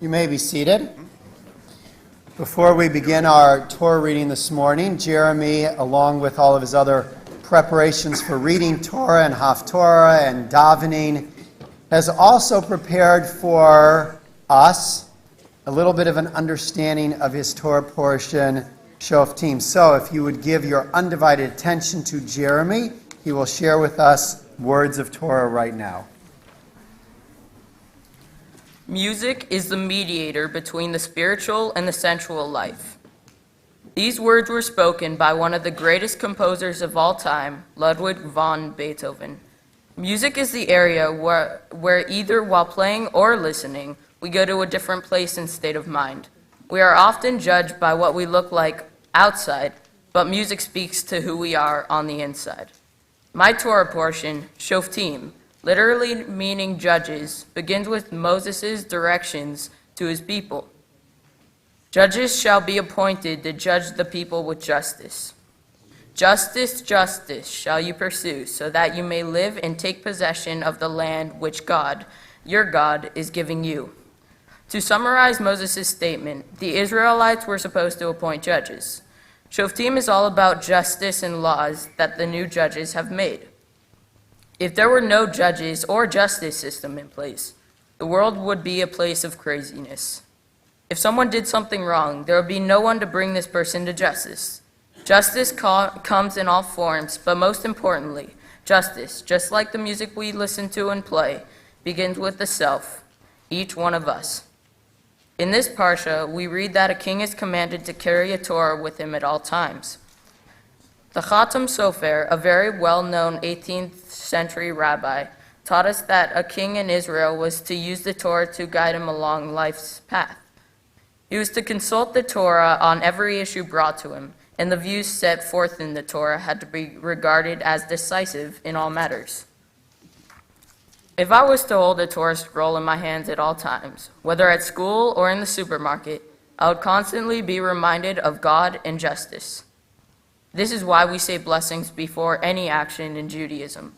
You may be seated. Before we begin our Torah reading this morning, Jeremy, along with all of his other preparations for reading Torah and Haftorah and davening, has also prepared for us a little bit of an understanding of his Torah portion, Shoftim. So if you would give your undivided attention to Jeremy, he will share with us words of Torah right now. Music is the mediator between the spiritual and the sensual life. These words were spoken by one of the greatest composers of all time, Ludwig van Beethoven. Music is the area where either while playing or listening, we go to a different place and state of mind. We are often judged by what we look like outside, but music speaks to who we are on the inside. My Torah portion, Shoftim, literally meaning judges, begins with Moses' directions to his people. Judges shall be appointed to judge the people with justice. Justice, justice shall you pursue, so that you may live and take possession of the land which God, your God, is giving you. To summarize Moses' statement, the Israelites were supposed to appoint judges. Shoftim is all about justice and laws that the new judges have made. If there were no judges or justice system in place, the world would be a place of craziness. If someone did something wrong, there would be no one to bring this person to justice. Justice comes in all forms, but most importantly, justice, just like the music we listen to and play, begins with the self, each one of us. In this parsha, we read that a king is commanded to carry a Torah with him at all times. The Khatam Sofer, a very well-known 18th century rabbi, taught us that a king in Israel was to use the Torah to guide him along life's path. He was to consult the Torah on every issue brought to him, and the views set forth in the Torah had to be regarded as decisive in all matters. If I was to hold a Torah scroll in my hands at all times, whether at school or in the supermarket, I would constantly be reminded of God and justice. This is why we say blessings before any action in Judaism.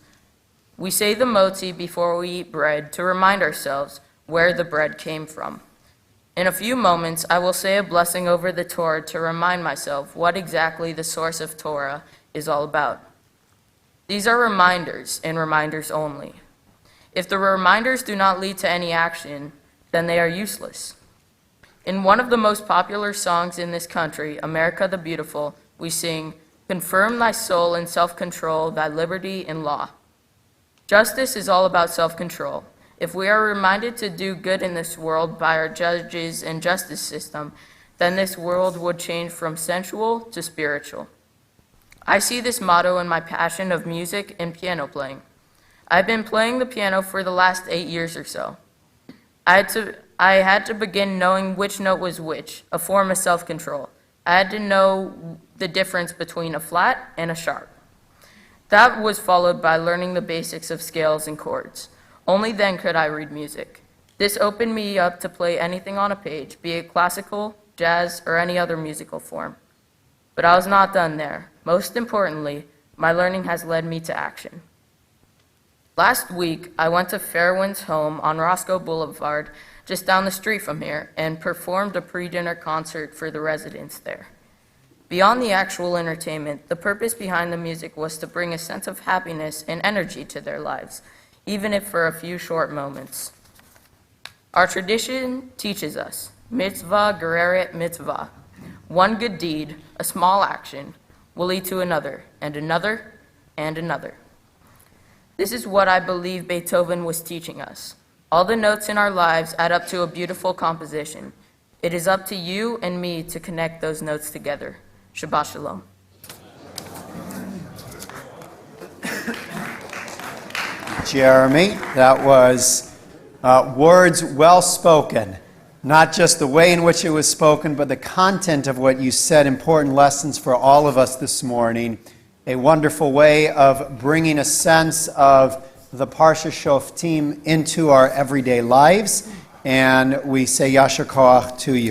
We say the motzi before we eat bread to remind ourselves where the bread came from. In a few moments, I will say a blessing over the Torah to remind myself what exactly the source of Torah is all about. These are reminders and reminders only. If the reminders do not lead to any action, then they are useless. In one of the most popular songs in this country, America the Beautiful, we sing, "Confirm thy soul in self-control, thy liberty in law." Justice is all about self-control. If we are reminded to do good in this world by our judges and justice system, then this world would change from sensual to spiritual. I see this motto in my passion of music and piano playing. I've been playing the piano for the last 8 years or so. I had to begin knowing which note was which, a form of self-control. I had to know the difference between a flat and a sharp. That was followed by learning the basics of scales and chords. Only then could I read music. This opened me up to play anything on a page, be it classical, jazz, or any other musical form. But I was not done there. Most importantly, my learning has led me to action. Last week, I went to Fairwind's home on Roscoe Boulevard, just down the street from here, and performed a pre-dinner concert for the residents there. Beyond the actual entertainment, the purpose behind the music was to bring a sense of happiness and energy to their lives, even if for a few short moments. Our tradition teaches us, mitzvah gereret mitzvah. One good deed, a small action, will lead to another, and another, and another. This is what I believe Beethoven was teaching us. All the notes in our lives add up to a beautiful composition. It is up to you and me to connect those notes together. Shabbat Shalom. Jeremy, that was words well spoken. Not just the way in which it was spoken, but the content of what you said, important lessons for all of us this morning. A wonderful way of bringing a sense of the Parsha Shoftim into our everyday lives. And we say Yasher Koach to you.